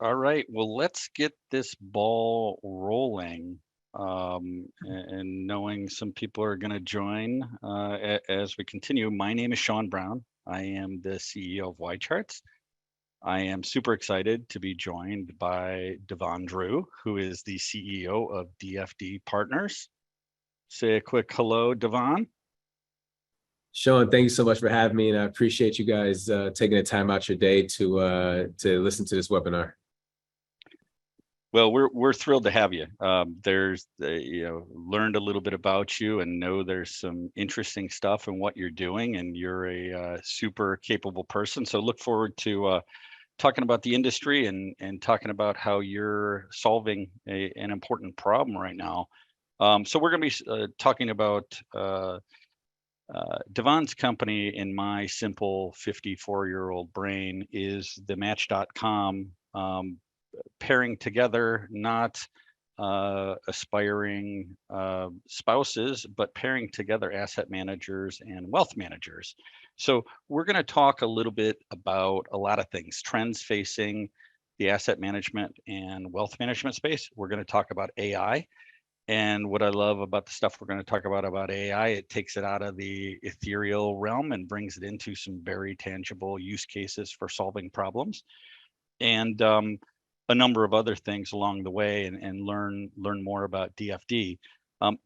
All right. Well, let's get this ball rolling. And knowing some people are going to join as we continue. My name is Sean Brown. I am the CEO of YCharts. I am super excited to be joined by Devon Drew, who is the CEO of DFD Partners. Say a quick hello, Devon. Sean, thank you so much for having me, and I appreciate you guys taking the time out your day to listen to this webinar. Well, we're thrilled to have you. There's learned a little bit about you and know there's some interesting stuff in what you're doing, and you're a super capable person. So look forward to talking about the industry and talking about how you're solving an important problem right now. So we're going to be talking about Devon's company. In my simple 54-year-old brain is the Match.com. Pairing together not aspiring spouses, but pairing together asset managers and wealth managers. So we're going to talk a little bit about a lot of things, trends facing the asset management and wealth management space. We're going to talk about AI. And what I love about the stuff we're going to talk about AI, it takes it out of the ethereal realm and brings it into some very tangible use cases for solving problems. And a number of other things along the way, and learn more about DFD.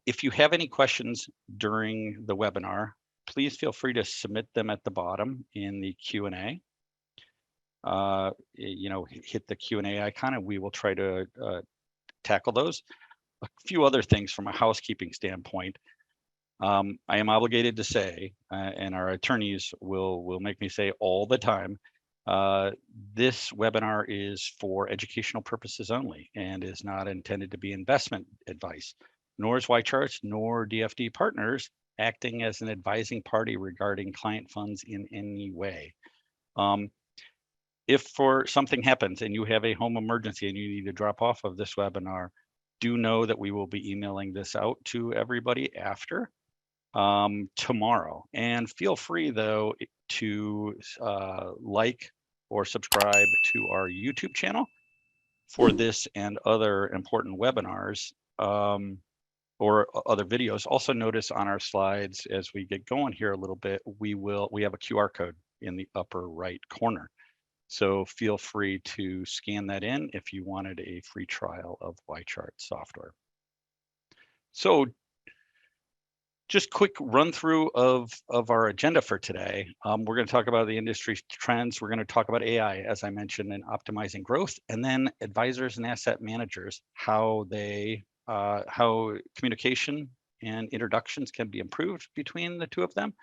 If you have any questions during the webinar, please feel free to submit them at the bottom in the Q&A. Hit the Q&A icon and we will try to tackle those. A few other things from a housekeeping standpoint. I am obligated to say, and our attorneys will make me say all the time, this webinar is for educational purposes only and is not intended to be investment advice, nor is YCharts nor DFD Partners acting as an advising party regarding client funds in any way. If for something happens and you have a home emergency and you need to drop off of this webinar, do know that we will be emailing this out to everybody after tomorrow. And feel free though to like or subscribe to our YouTube channel for this and other important webinars or other videos. Also notice on our slides as we get going here a little bit, we have a QR code in the upper right corner. So feel free to scan that in if you wanted a free trial of YCharts software. So just quick run through of our agenda for today. We're going to talk about the industry trends. We're going to talk about AI, as I mentioned, and optimizing growth, and then advisors and asset managers, how communication and introductions can be improved between the two of them,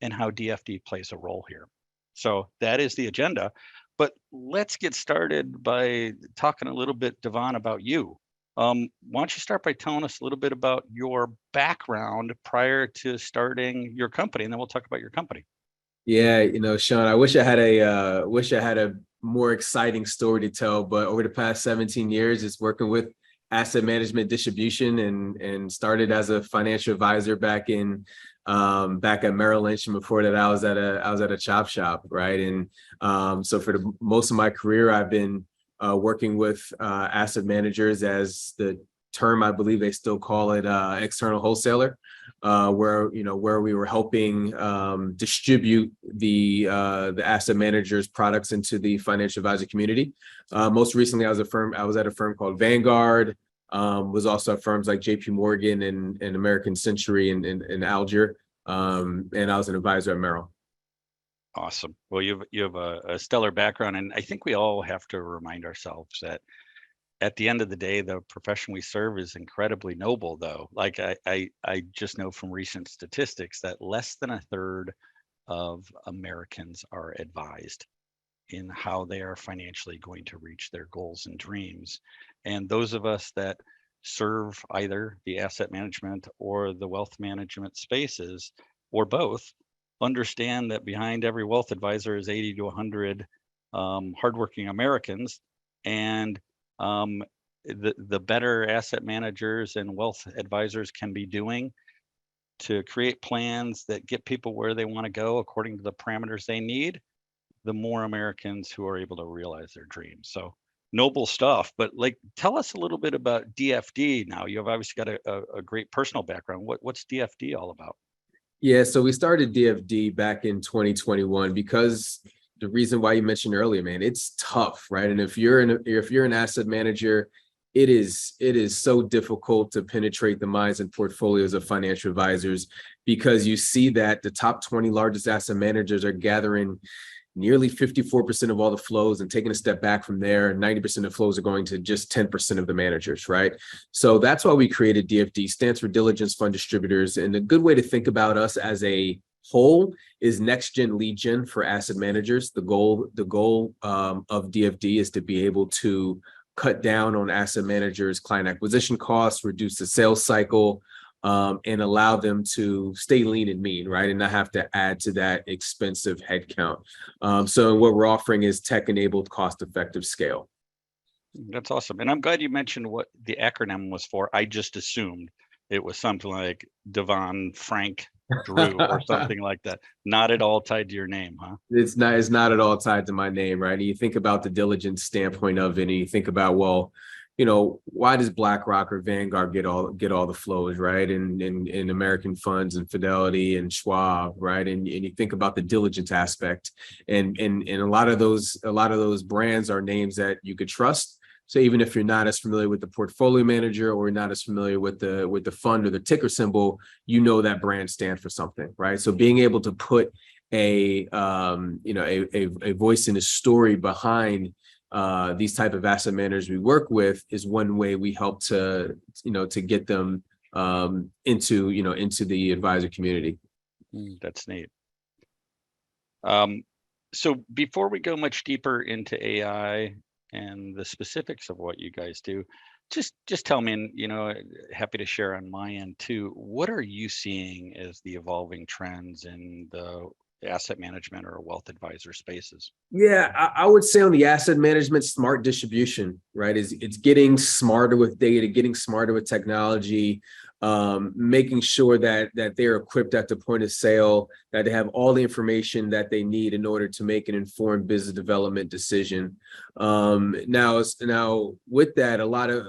and how DFD plays a role here. So that is the agenda. But let's get started by talking a little bit, Devon, about you. Why don't you start by telling us a little bit about your background prior to starting your company, and then we'll talk about your company. Yeah, Sean, I wish I had a more exciting story to tell, but over the past 17 years, it's working with asset management distribution and started as a financial advisor back at Merrill Lynch, and before that I was at a chop shop, right? And so for the most of my career, I've been working with asset managers, as the term I believe they still call it, external wholesaler, where we were helping distribute the asset managers' products into the financial advisor community. Most recently, I was at a firm called Vanguard. Was also at firms like JP Morgan and American Century and Alger, and I was an advisor at Merrill. Awesome. Well, you have a stellar background, and I think we all have to remind ourselves that at the end of the day, the profession we serve is incredibly noble, though. Like I just know from recent statistics that less than a third of Americans are advised in how they are financially going to reach their goals and dreams. And those of us that serve either the asset management or the wealth management spaces, or both, understand that behind every wealth advisor is 80 to 100 hardworking Americans, and the better asset managers and wealth advisors can be doing to create plans that get people where they want to go according to the parameters they need, the more Americans who are able to realize their dreams. So noble stuff. But like, tell us a little bit about DFD now. You've obviously got a great personal background. What's DFD all about? Yeah, so we started DFD back in 2021 because the reason why you mentioned earlier, man, it's tough, right? And if you're an asset manager, it is so difficult to penetrate the minds and portfolios of financial advisors because you see that the top 20 largest asset managers are gathering nearly 54% of all the flows, and taking a step back from there, 90% of flows are going to just 10% of the managers, right? So that's why we created DFD, stands for Diligence Fund Distributors. And a good way to think about us as a whole is next gen lead gen for asset managers. The goal of DFD is to be able to cut down on asset managers' client acquisition costs, reduce the sales cycle, and allow them to stay lean and mean, right? And not have to add to that expensive headcount. So what we're offering is tech-enabled, cost-effective scale. That's awesome. And I'm glad you mentioned what the acronym was for. I just assumed it was something like Devon Frank Drew or something like that. Not at all tied to your name, huh? It's not at all tied to my name, right? And you think about the diligence standpoint of it, and you think about, well, why does BlackRock or Vanguard get all the flows, right? And in American funds and Fidelity and Schwab, right? And you think about the diligence aspect, and a lot of those brands are names that you could trust. So even if you're not as familiar with the portfolio manager or not as familiar with the fund or the ticker symbol, that brand stands for something, right? So being able to put a voice and a story behind these type of asset managers we work with is one way we help to get them into the advisor community. That's neat. So before we go much deeper into AI and the specifics of what you guys do, just tell me, and happy to share on my end too, what are you seeing as the evolving trends in the asset management or wealth advisor spaces? Yeah, I would say on the asset management, smart distribution, right? It's getting smarter with data, getting smarter with technology, making sure that they're equipped at the point of sale, that they have all the information that they need in order to make an informed business development decision. Now with that, a lot of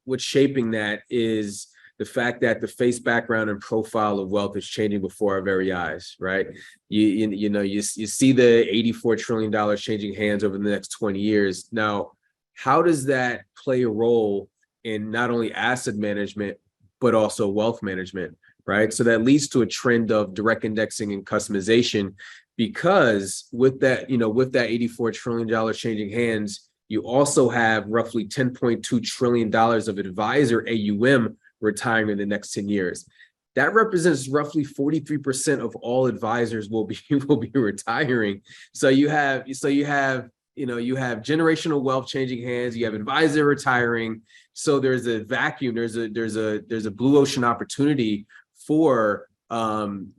what's shaping that is the fact that the face, background, and profile of wealth is changing before our very eyes, right? You see the $84 trillion changing hands over the next 20 years. Now, how does that play a role in not only asset management, but also wealth management, right? So that leads to a trend of direct indexing and customization, because with that $84 trillion changing hands, you also have roughly $10.2 trillion of advisor AUM retiring in the next 10 years. That represents roughly 43% of all advisors will be retiring. So you have generational wealth changing hands, you have advisor retiring. So there's a vacuum, there's a blue ocean opportunity for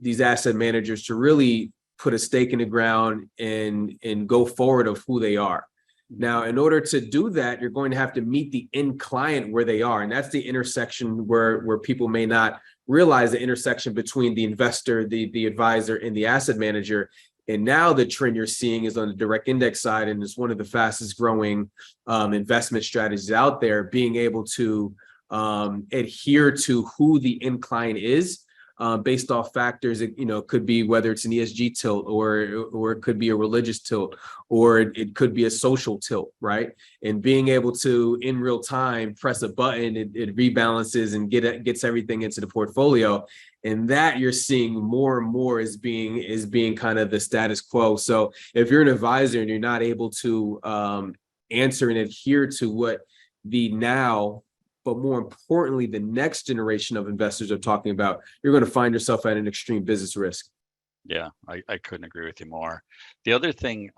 these asset managers to really put a stake in the ground and go forward of who they are. Now, in order to do that, you're going to have to meet the end client where they are. And that's the intersection where people may not realize the intersection between the investor, the advisor, and the asset manager. And now the trend you're seeing is on the direct index side, and it's one of the fastest growing investment strategies out there, being able to adhere to who the end client is. Based off factors, it could be whether it's an ESG tilt, or it could be a religious tilt, or it could be a social tilt, right? And being able to in real time press a button, it rebalances and gets everything into the portfolio. And that you're seeing more and more is being kind of the status quo. So if you're an advisor and you're not able to answer and adhere to what the now, but more importantly, the next generation of investors are talking about, you're going to find yourself at an extreme business risk. Yeah, I couldn't agree with you more. The other thing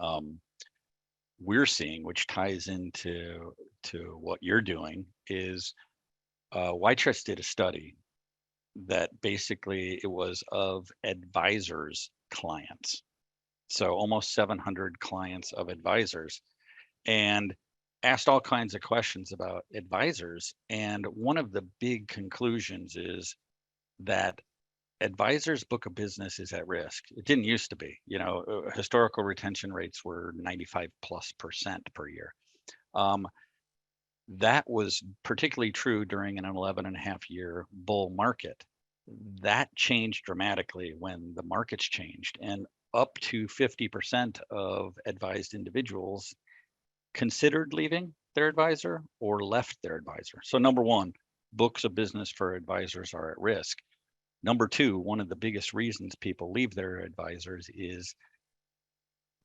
we're seeing, which ties into what you're doing, is YCharts did a study that basically it was of advisors' clients. So almost 700 clients of advisors, and asked all kinds of questions about advisors. And one of the big conclusions is that advisors' book of business is at risk. It didn't used to be. Historical retention rates were 95+% per year. That was particularly true during an 11.5 year bull market. That changed dramatically when the markets changed, and up to 50% of advised individuals considered leaving their advisor or left their advisor. So number one, books of business for advisors are at risk. Number two, one of the biggest reasons people leave their advisors is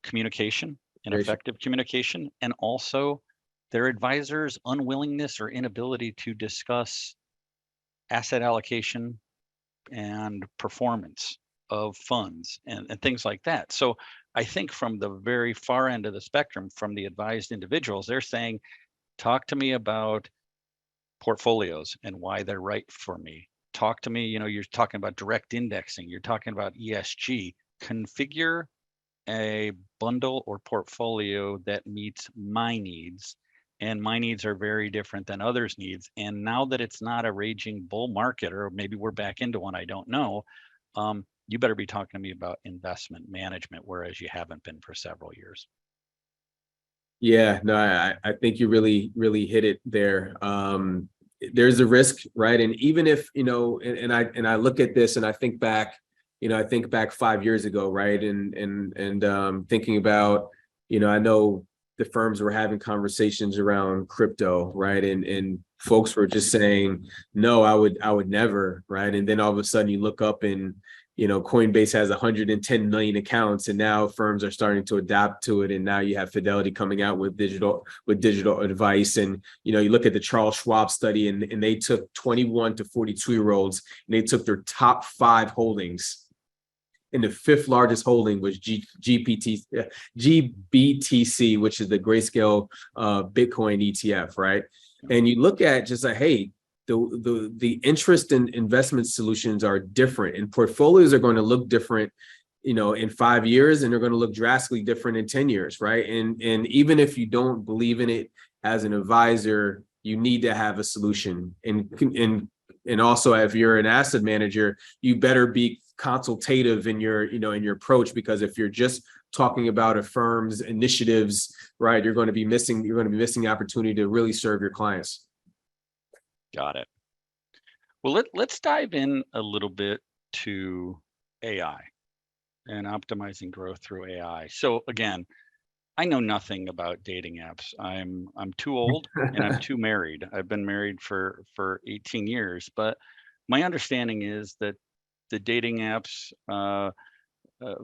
communication, ineffective communication, and also their advisor's unwillingness or inability to discuss asset allocation and performance of funds and things like that. So I think from the very far end of the spectrum, from the advised individuals, they're saying, talk to me about portfolios and why they're right for me. Talk to me, you're talking about direct indexing, you're talking about ESG. Configure a bundle or portfolio that meets my needs. And my needs are very different than others' needs. And now that it's not a raging bull market, or maybe we're back into one, I don't know, you better be talking to me about investment management, whereas you haven't been for several years. Yeah, no, I think you really, really hit it there. There's a risk, right? And even if, and I look at this and I think back, I think back 5 years ago, right? And thinking about, I know the firms were having conversations around crypto, right? And folks were just saying, no, I would never, right? And then all of a sudden you look up and, Coinbase has 110 million accounts, and now firms are starting to adapt to it. And now you have Fidelity coming out with digital advice. And, you look at the Charles Schwab study, and they took 21 to 42-year-olds, and they took their top 5 holdings. And the 5th largest holding was GBTC, which is the Grayscale Bitcoin ETF, right? And you look at just like, hey, the interest in investment solutions are different, and portfolios are going to look different, in 5 years, and they're going to look drastically different in 10 years, right? And even if you don't believe in it as an advisor, you need to have a solution. And also, if you're an asset manager, you better be consultative in your, in your approach, because if you're just talking about a firm's initiatives, right, you're going to be missing the opportunity to really serve your clients. Got it. Well, let's dive in a little bit to AI and optimizing growth through AI. So again, I know nothing about dating apps. I'm too old and I'm too married. I've been married for 18 years, but my understanding is that the dating apps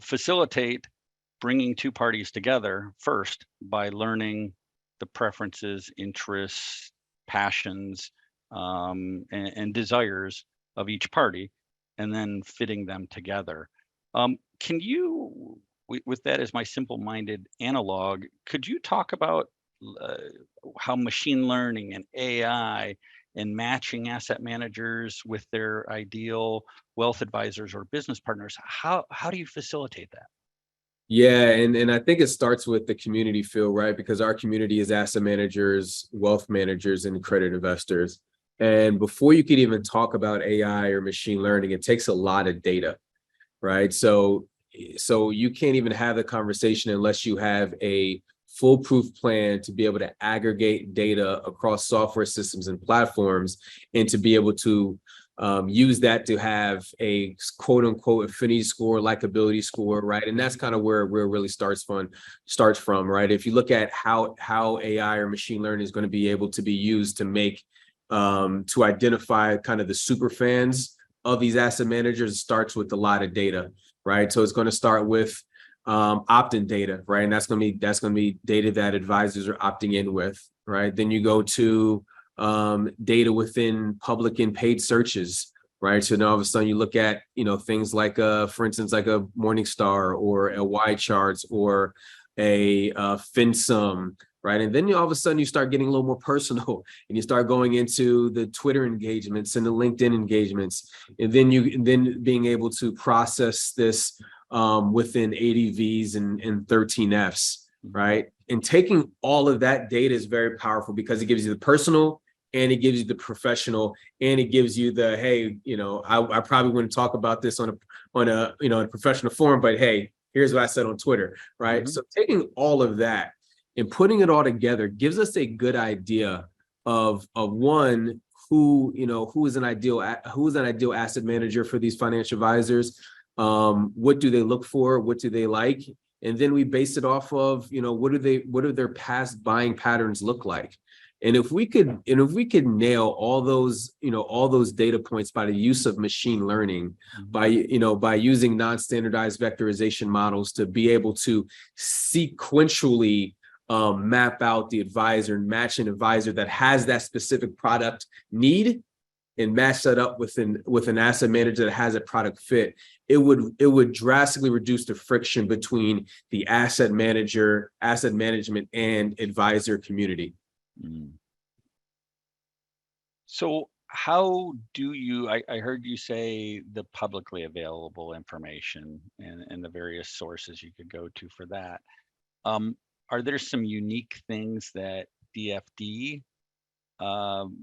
facilitate bringing two parties together first by learning the preferences, interests, passions, and desires of each party, and then fitting them together. Can you, with that as my simple-minded analog, could you talk about how machine learning and AI and matching asset managers with their ideal wealth advisors or business partners, how do you facilitate that? Yeah, and I think it starts with the community feel, right? Because our community is asset managers, wealth managers, and credit investors. And before you could even talk about AI or machine learning, it takes a lot of data, right? So you can't even have the conversation unless you have a foolproof plan to be able to aggregate data across software systems and platforms, and to be able to use that to have a quote unquote affinity score, likability score, right? And that's kind of where it really starts from, right? If you look at how AI or machine learning is going to be able to be used to make to identify kind of the super fans of these asset managers, it starts with a lot of data, right? So it's going to start with opt-in data, right? And that's going to be data that advisors are opting in with, right? Then you go to data within public and paid searches, right? So now all of a sudden you look at, things like, for instance, like a Morningstar or a YCharts or a FinSum, right? And then all of a sudden you start getting a little more personal, and you start going into the Twitter engagements and the LinkedIn engagements, and then being able to process this within ADVs and 13Fs, right? And taking all of that data is very powerful, because it gives you the personal, and it gives you the professional, and it gives you the, hey, I probably wouldn't talk about this on a professional forum, but hey, here's what I said on Twitter, right? Mm-hmm. So taking all of that and putting it all together gives us a good idea of one, who, who is an ideal asset manager for these financial advisors. What do they look for? What do they like? And then we base it off of, what do their past buying patterns look like? And if we could nail all those, all those data points by the use of machine learning, by using non-standardized vectorization models to be able to sequentially map out the advisor and match an advisor that has that specific product need and match that up with an asset manager that has a product fit, it would drastically reduce the friction between the asset management and advisor community. So how do you, I heard you say the publicly available information and the various sources you could go to for that. Are there some unique things that DFD,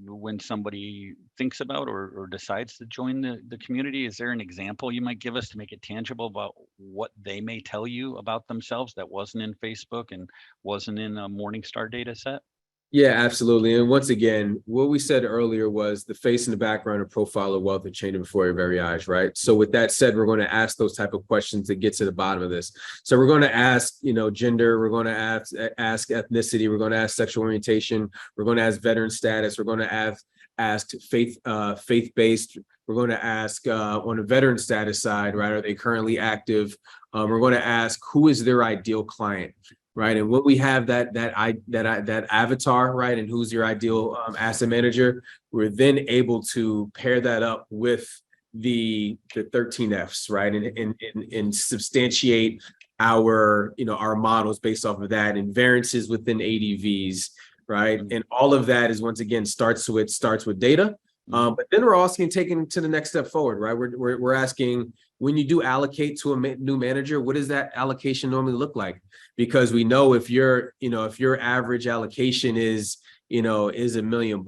when somebody thinks about or decides to join the community, is there an example you might give us to make it tangible about what they may tell you about themselves that wasn't in Facebook and wasn't in a Morningstar data set? Yeah, absolutely. And once again, what we said earlier was the face and the background and profile of wealth are changing before your very eyes, right? So with that said, we're going to ask those type of questions to get to the bottom of this. So we're going to ask, gender, we're going to ask ethnicity, we're going to ask sexual orientation, we're going to ask veteran status, we're going to ask faith-based. We're going to ask on the veteran status side, right? Are they currently active? We're going to ask, who is their ideal client? Right. And when we have that avatar, right, and who's your ideal asset manager, we're then able to pair that up with the 13 Fs, right, and substantiate our our models based off of that and variances within ADVs, right, and all of that is once again starts with data. But then we're also taking it to the next step forward, right? We're asking, when you do allocate to a new manager, what does that allocation normally look like? Because we know if your average allocation is $1 million,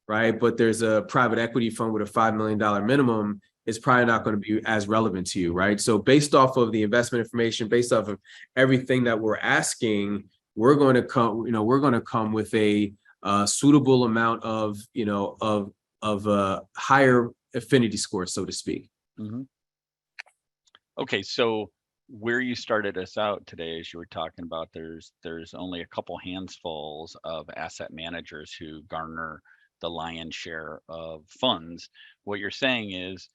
right? But there's a private equity fund with a $5 million minimum, it's probably not going to be as relevant to you, right? So based off of the investment information, based off of everything that we're asking, we're going to come with a suitable amount of higher affinity score, so to speak. Mm-hmm. Okay, so where you started us out today, as you were talking about, there's only a couple handfuls of asset managers who garner the lion's share of funds. What you're saying is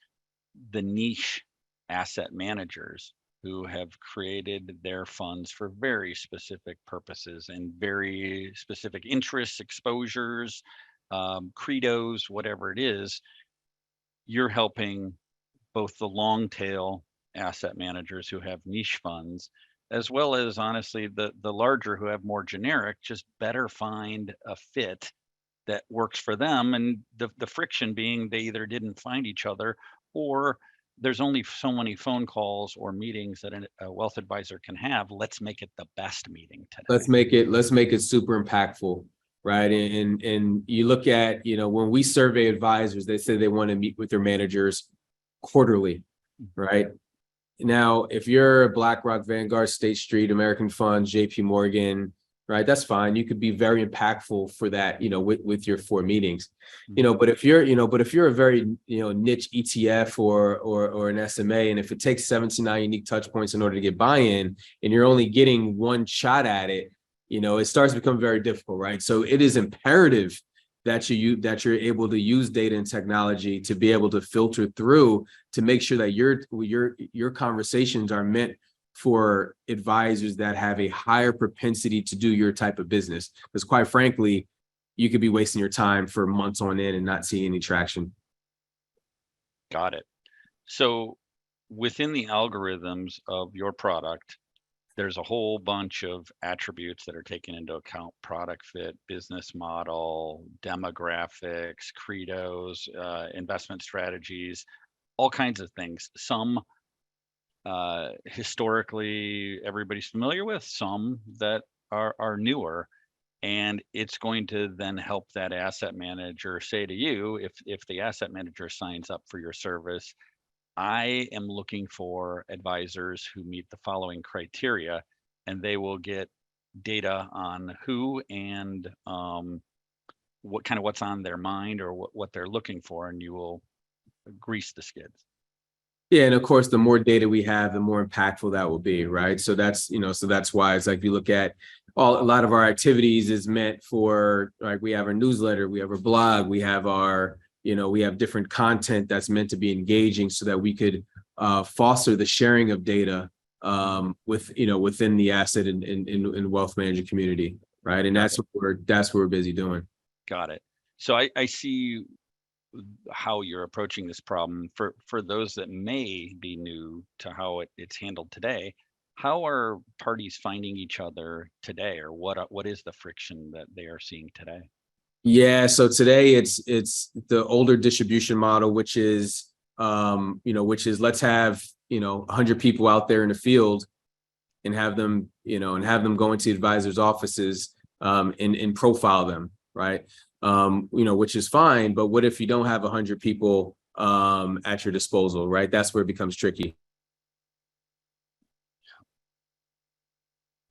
the niche asset managers who have created their funds for very specific purposes and very specific interests, exposures, credos, whatever it is, you're helping both the long tail asset managers who have niche funds, as well as honestly the larger who have more generic, just better find a fit that works for them. And the friction being they either didn't find each other, or there's only so many phone calls or meetings that a wealth advisor can have. Let's make it the best meeting today. Let's make it super impactful, right? And you look at, when we survey advisors, they say they want to meet with their managers quarterly, right? Now, if you're BlackRock, Vanguard, State Street, American Funds, JP Morgan, right, that's fine. You could be very impactful for that, with your 4 meetings, but if you're a very, niche ETF or an SMA, and if it takes 79 unique touch points in order to get buy-in, and you're only getting one shot at it, it starts to become very difficult, right? So it is imperative that you're able to use data and technology to be able to filter through to make sure that your conversations are meant for advisors that have a higher propensity to do your type of business. Because quite frankly, you could be wasting your time for months on end and not seeing any traction. Got it. So within the algorithms of your product, there's a whole bunch of attributes that are taken into account: product fit, business model, demographics, credos, investment strategies, all kinds of things. Some historically everybody's familiar with, some that are newer. And it's going to then help that asset manager say to you, if the asset manager signs up for your service, I am looking for advisors who meet the following criteria, and they will get data on who and what's on their mind or what they're looking for, and you will grease the skids. Yeah, and of course, the more data we have, the more impactful that will be, right? So that's, so that's why it's like if you look at a lot of our activities is meant for, like, we have our newsletter, we have our blog, we have our, we have different content that's meant to be engaging so that we could foster the sharing of data within the asset and wealth management community, right? And that's what we're busy doing. Got it. So I see how you're approaching this problem. For those that may be new to how it's handled today, how are parties finding each other today, or what is the friction that they are seeing today? Yeah, so today it's the older distribution model, which is let's have 100 people out there in the field and have them go into advisors' offices and profile them, right? Which is fine, but what if you don't have 100 people at your disposal, right? That's where it becomes tricky.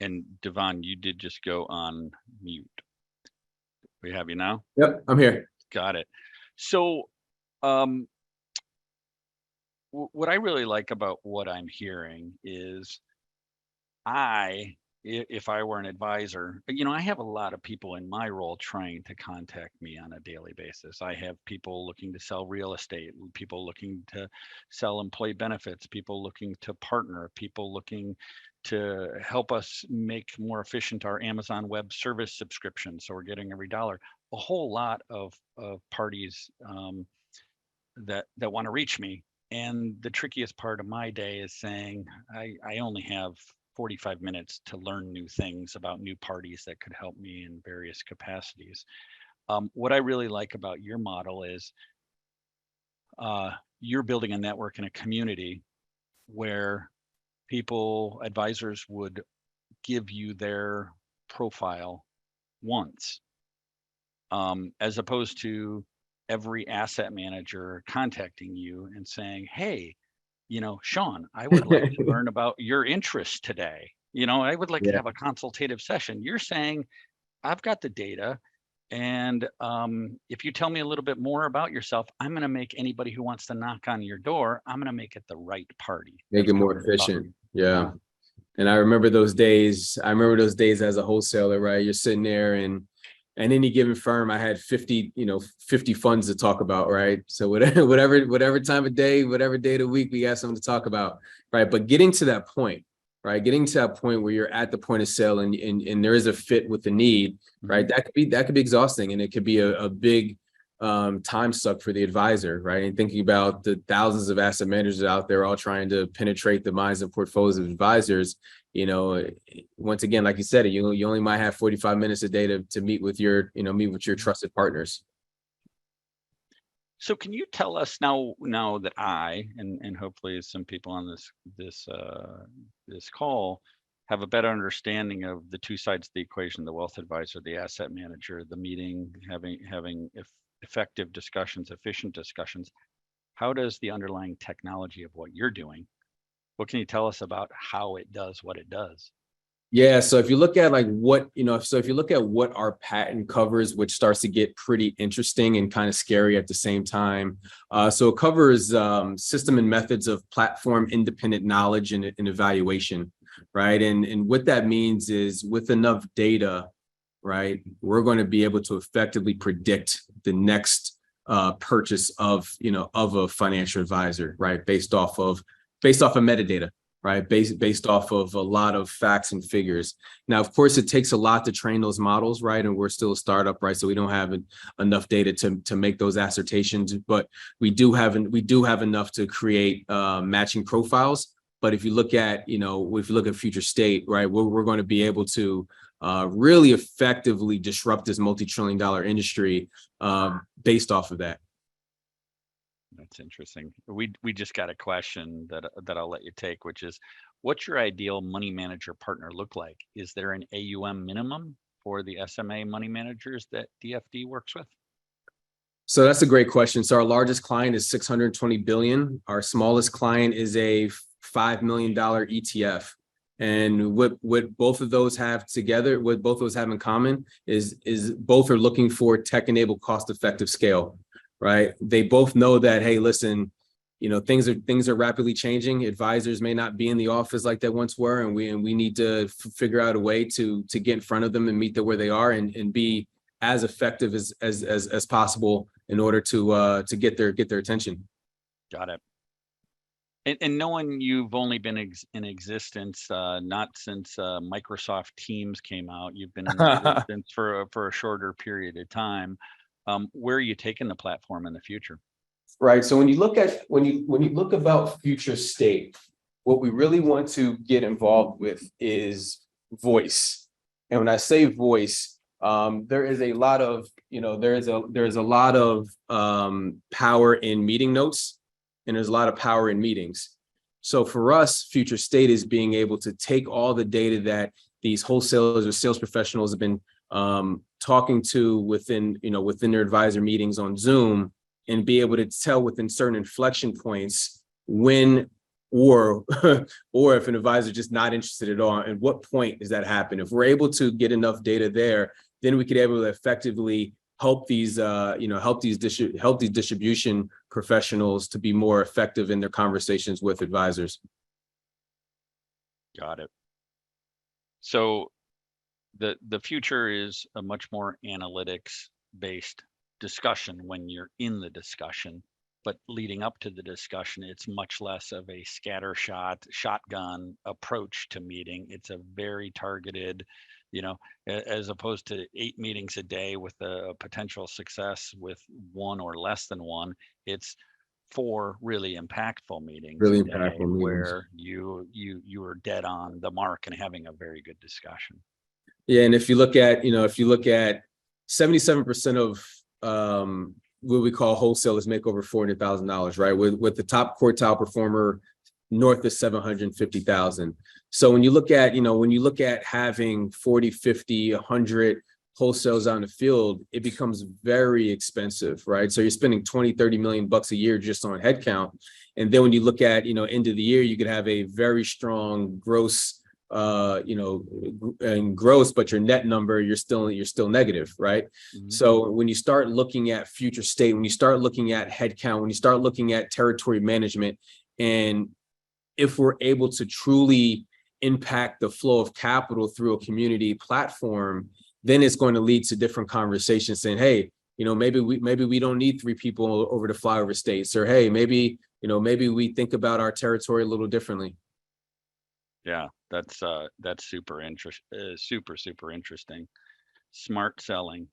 And Devon, you did just go on mute. We have you now? Yep, I'm here. Got it. So what I really like about what I'm hearing is if I were an advisor, I have a lot of people in my role trying to contact me on a daily basis. I have people looking to sell real estate, people looking to sell employee benefits, people looking to partner, people looking to help us make more efficient our Amazon Web Service subscription, so we're getting every dollar. A whole lot of parties that want to reach me. And the trickiest part of my day is saying I only have 45 minutes to learn new things about new parties that could help me in various capacities. What I really like about your model is you're building a network and a community where advisors would give you their profile once, as opposed to every asset manager contacting you and saying, hey, Sean, I would like to learn about your interests today. I would like to have a consultative session. You're saying, I've got the data. And if you tell me a little bit more about yourself, I'm going to make anybody who wants to knock on your door, I'm going to make it the right party. Make it more efficient. Yeah. And I remember those days. As a wholesaler, right? You're sitting there and any given firm, I had 50 funds to talk about, right? So whatever time of day, whatever day of the week, we got something to talk about, right? But getting to that point, right? Getting to that point where you're at the point of sale and there is a fit with the need, right? That could be exhausting, and it could be a big time suck for the advisor, right? And thinking about the thousands of asset managers out there all trying to penetrate the minds and portfolios of advisors. Once again, like you said, you only might have 45 minutes a day to meet with your trusted partners. So can you tell us now that I and hopefully some people on this call have a better understanding of the two sides of the equation: the wealth advisor, the asset manager, the meeting, having effective discussions, efficient discussions. How does the underlying technology of what you're doing? What can you tell us about how it does what it does? Yeah, so if you look at what our patent covers, which starts to get pretty interesting and kind of scary at the same time. So it covers system and methods of platform independent knowledge and evaluation, right? And what that means is with enough data, right, we're going to be able to effectively predict the next purchase of a financial advisor, right? Based off of metadata, right? Based off of a lot of facts and figures. Now, of course, it takes a lot to train those models, right? And we're still a startup, right? So we don't have enough data to make those assertions, but we do have enough to create matching profiles. But if you look at future state, right, we're going to be able to really effectively disrupt this multi-trillion-dollar industry based off of that. That's interesting. We just got a question that I'll let you take, which is, what's your ideal money manager partner look like? Is there an AUM minimum for the SMA money managers that DFD works with? So that's a great question. So our largest client is 620 billion. Our smallest client is a $5 million ETF. And what both of those have together, what both of those have in common is both are looking for tech-enabled, cost-effective scale, right? They both know that, hey, listen, things are rapidly changing. Advisors may not be in the office like they once were, and we need to figure out a way to get in front of them and meet them where they are, and be as effective as possible in order to get their attention. Got it. And knowing you've only been in existence, not since Microsoft Teams came out, you've been in existence for a shorter period of time. Where are you taking the platform in the future? Right. So when you look about future state, what we really want to get involved with is voice. And when I say voice, there is a lot of, there's a lot of power in meeting notes, and there's a lot of power in meetings. So for us, future state is being able to take all the data that these wholesalers or sales professionals have been talking to within their advisor meetings on Zoom, and be able to tell within certain inflection points when or if an advisor is just not interested at all, and what point does that happen. If we're able to get enough data there, then we could be able to effectively help these distribution professionals to be more effective in their conversations with advisors. Got it. So the future is a much more analytics based discussion when you're in the discussion, but leading up to the discussion, it's much less of a shotgun approach to meeting. It's a very targeted, as opposed to 8 meetings a day with a potential success with 1 or less than 1. It's 4 really impactful meetings Really a day impactful meetings. where you are dead on the mark and having a very good discussion. Yeah, and if you look at 77% of what we call wholesalers make over $400,000, right? With the top quartile performer north of 750,000. So when you look at having 40, 50, 100 wholesales out in the field, it becomes very expensive, right? So you're spending 20, 30 million bucks a year just on headcount. And then when you look at, end of the year, you could have a very strong gross and gross, but your net number, you're still negative, right? Mm-hmm. So when you start looking at future state, when you start looking at headcount, when you start looking at territory management, and if we're able to truly impact the flow of capital through a community platform, then it's going to lead to different conversations saying, hey, maybe we don't need 3 people over the flyover states, or hey, maybe we think about our territory a little differently. Yeah, that's super interesting. Super interesting. Smart selling.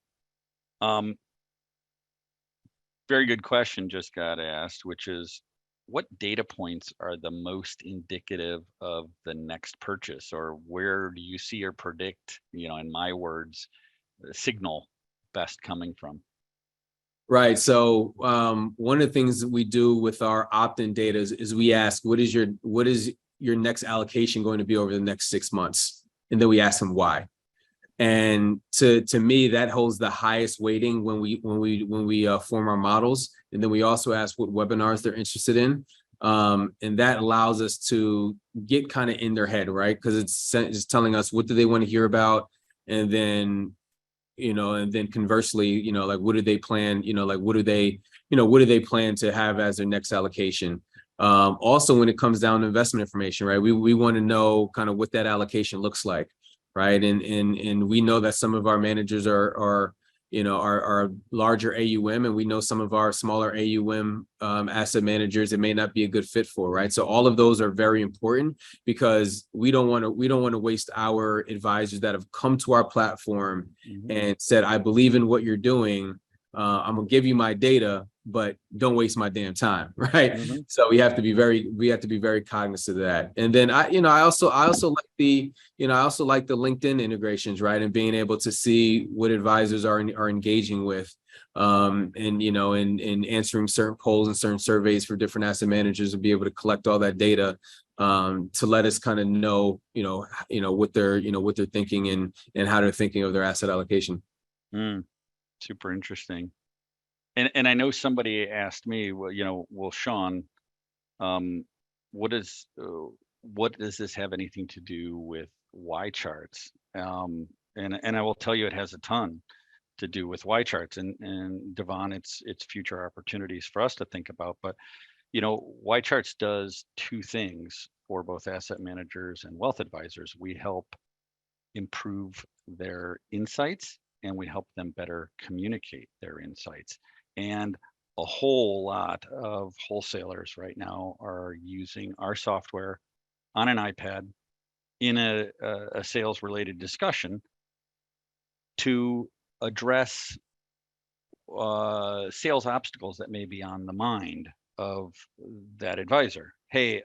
Very good question just got asked, which is, what data points are the most indicative of the next purchase, or where do you see or predict, in my words, the signal best coming from? Right. So one of the things that we do with our opt-in data is we ask, what is your next allocation going to be over the next 6 months? And then we ask them why. And to me, that holds the highest weighting when we form our models. And then we also ask what webinars they're interested in. And that allows us to get kind of in their head, right? Because it's telling us, what do they want to hear about? And then conversely, like, what do they plan? What do they plan to have as their next allocation? Also, when it comes down to investment information, right? We want to know kind of what that allocation looks like, right? And we know that some of our managers are larger AUM, and we know some of our smaller AUM asset managers it may not be a good fit for, right? So all of those are very important, because we don't want to waste our advisors that have come to our platform and said, I believe in what you're doing. I'm gonna give you my data, but don't waste my damn time, right? So we have to be very cognizant of that. And then I also like the LinkedIn integrations, right? And being able to see what advisors are engaging with, and answering certain polls and certain surveys for different asset managers, and be able to collect all that data to let us kind of know, what they're thinking and how they're thinking of their asset allocation. Super interesting. And I know somebody asked me, well, Sean, what is what does this have anything to do with YCharts? And I will tell you, it has a ton to do with YCharts, and Devon, it's future opportunities for us to think about. But YCharts does two things for both asset managers and wealth advisors. We help improve their insights, and we help them better communicate their insights. And a whole lot of wholesalers right now are using our software on an iPad in a sales related discussion to address sales obstacles that may be on the mind of that advisor. Hey,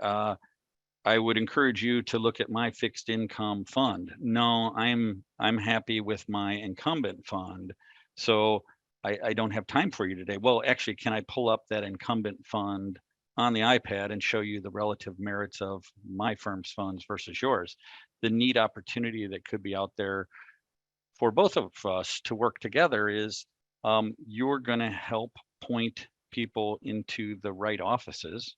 I would encourage you to look at my fixed income fund. No, I'm happy with my incumbent fund, so I don't have time for you today. Well, actually, can I pull up that incumbent fund on the iPad and show you the relative merits of my firm's funds versus yours? The neat opportunity that could be out there for both of us to work together is you're going to help point people into the right offices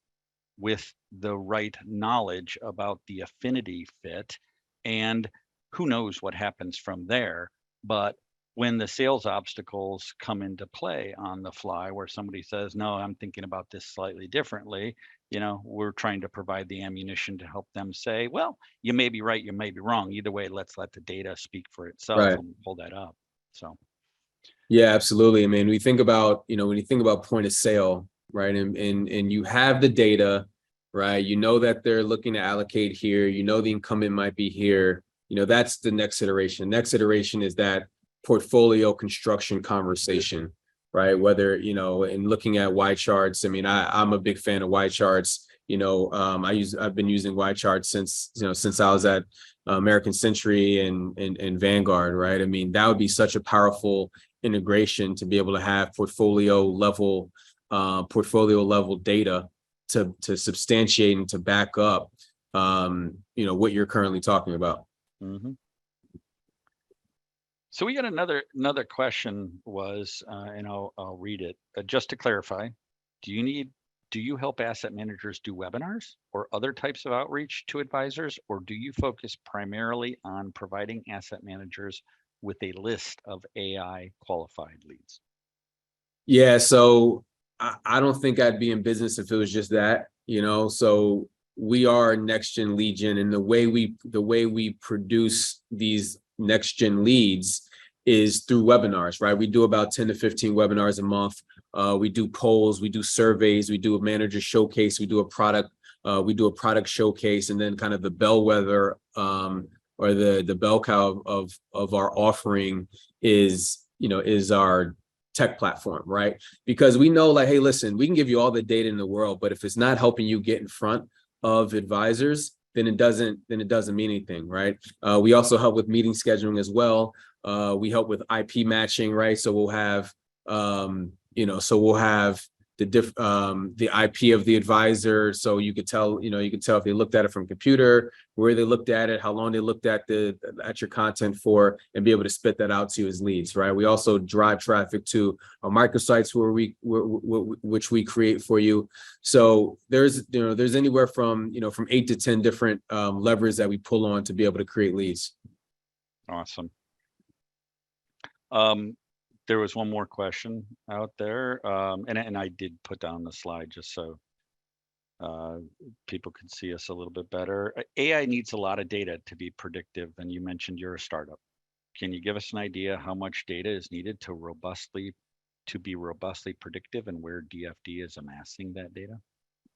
with the right knowledge about the affinity fit, and who knows what happens from there. But when the sales obstacles come into play on the fly, where somebody says, no, I'm thinking about this slightly differently, we're trying to provide the ammunition to help them say, well, you may be right, you may be wrong. Either way, let's let the data speak for itself Right. and pull that up. So Yeah, absolutely. I mean, we think about, when you think about point of sale, right? And you have the data, right? You know that they're looking to allocate here, the incumbent might be here. That's the next iteration. Next iteration is that portfolio construction conversation, right? Whether, in looking at YCharts, I mean, I'm a big fan of YCharts. I've been using YCharts since I was at American Century and Vanguard, right? I mean, that would be such a powerful integration to be able to have portfolio level data to substantiate and to back up what you're currently talking about. mm-hmm. So we got another question was, and I'll read it. Just to clarify, do you help asset managers do webinars or other types of outreach to advisors, or do you focus primarily on providing asset managers with a list of AI qualified leads? Yeah, so I don't think I'd be in business if it was just that, so we are next gen lead gen, and the way we produce these next gen leads is through webinars, right? We do about 10 to 15 webinars a month. We do polls, we do surveys, we do a manager showcase, we do a product showcase, and then kind of the bellwether or the bell cow of our offering is our tech platform, right? Because we know, like, hey, listen, we can give you all the data in the world, but if it's not helping you get in front of advisors, then it doesn't mean anything, right? We also help with meeting scheduling as well. We help with IP matching, right? So we'll have the IP of the advisor, so you could tell if they looked at it from a computer, where they looked at it, how long they looked at your content for, and be able to spit that out to you as leads, right? We also drive traffic to our microsites which we create for you. So there's anywhere from 8 to 10 different levers that we pull on to be able to create leads. Awesome. There was one more question out there, and I did put down the slide just so people could see us a little bit better. AI needs a lot of data to be predictive, and you mentioned you're a startup. Can you give us an idea how much data is needed to be robustly predictive, and where DFD is amassing that data?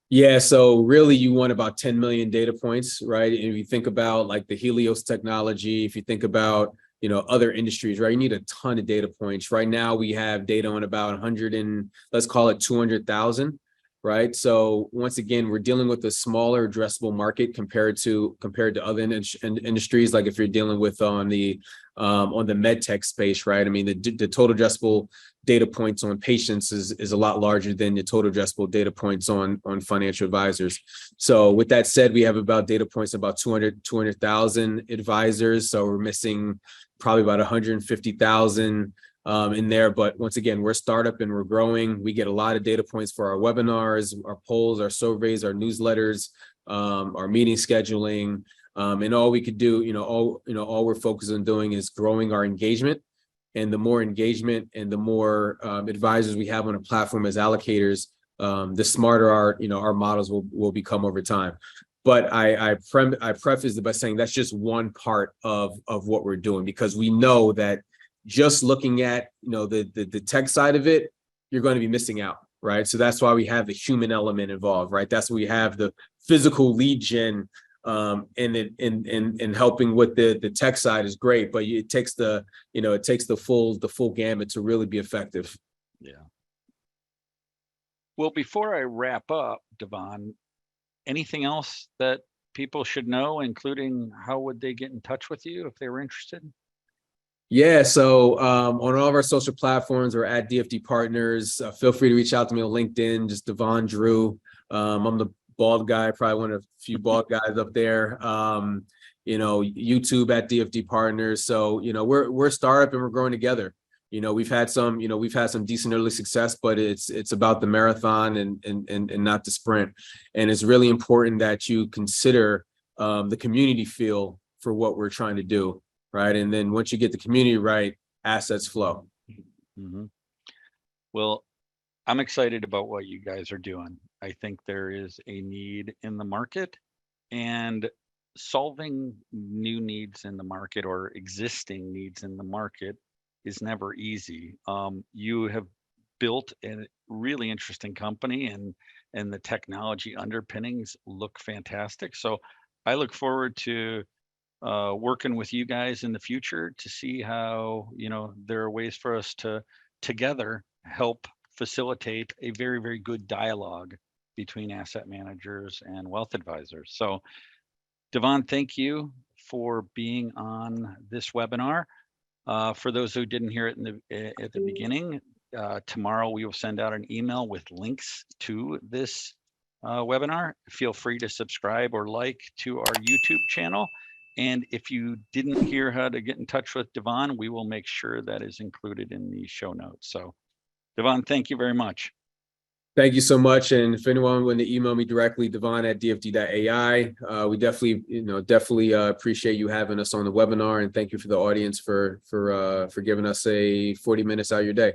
Yeah, so really you want about 10 million data points, right? And if you think about like the Helios technology, if you think about other industries, right? You need a ton of data points. Right now we have data on about 100 and let's call it 200,000, right? So once again, we're dealing with a smaller addressable market compared to other industries. Like if you're dealing with on the med tech space, right? I mean, the total addressable data points on patients is a lot larger than the total addressable data points on financial advisors. So with that said, we have about data points about 200,000 advisors. So we're missing probably about 150,000 in there. But once again, we're a startup and we're growing. We get a lot of data points for our webinars, our polls, our surveys, our newsletters. our meeting scheduling, and all we could do, all we're focused on doing is growing our engagement. And the more engagement and the more advisors we have on a platform as allocators, the smarter our models will become over time. But I preface it by saying that's just one part of what we're doing, because we know that just looking at the tech side of it, you're going to be missing out, right? So that's why we have the human element involved, right? That's why we have the physical lead gen, and helping with the tech side is great, but it takes the full gamut to really be effective. Yeah. Well, before I wrap up, Devon, anything else that people should know, including how would they get in touch with you if they were interested? Yeah, so on all of our social platforms, we're at DFD Partners. Feel free to reach out to me on LinkedIn, just Devon Drew. I'm the bald guy, probably one of a few bald guys up there. YouTube at DFD Partners. So we're a startup and we're growing together. We've had some decent early success, but it's about the marathon and not the sprint. And it's really important that you consider the community feel for what we're trying to do. Right. And then once you get the community right, assets flow. Mm-hmm. Well, I'm excited about what you guys are doing. I think there is a need in the market, and solving new needs in the market or existing needs in the market is never easy. You have built a really interesting company, and the technology underpinnings look fantastic. So I look forward to working with you guys in the future to see how there are ways for us to together help facilitate a very, very good dialogue between asset managers and wealth advisors. So Devon, thank you for being on this webinar. For those who didn't hear it at the beginning, tomorrow we will send out an email with links to this webinar. Feel free to subscribe or like to our YouTube channel. And if you didn't hear how to get in touch with Devon, we will make sure that is included in the show notes. So Devon, thank you very much. Thank you so much. And if anyone want to email me directly, devon@dfd.ai. We definitely appreciate you having us on the webinar, and thank you for the audience for giving us a 40 minutes out of your day.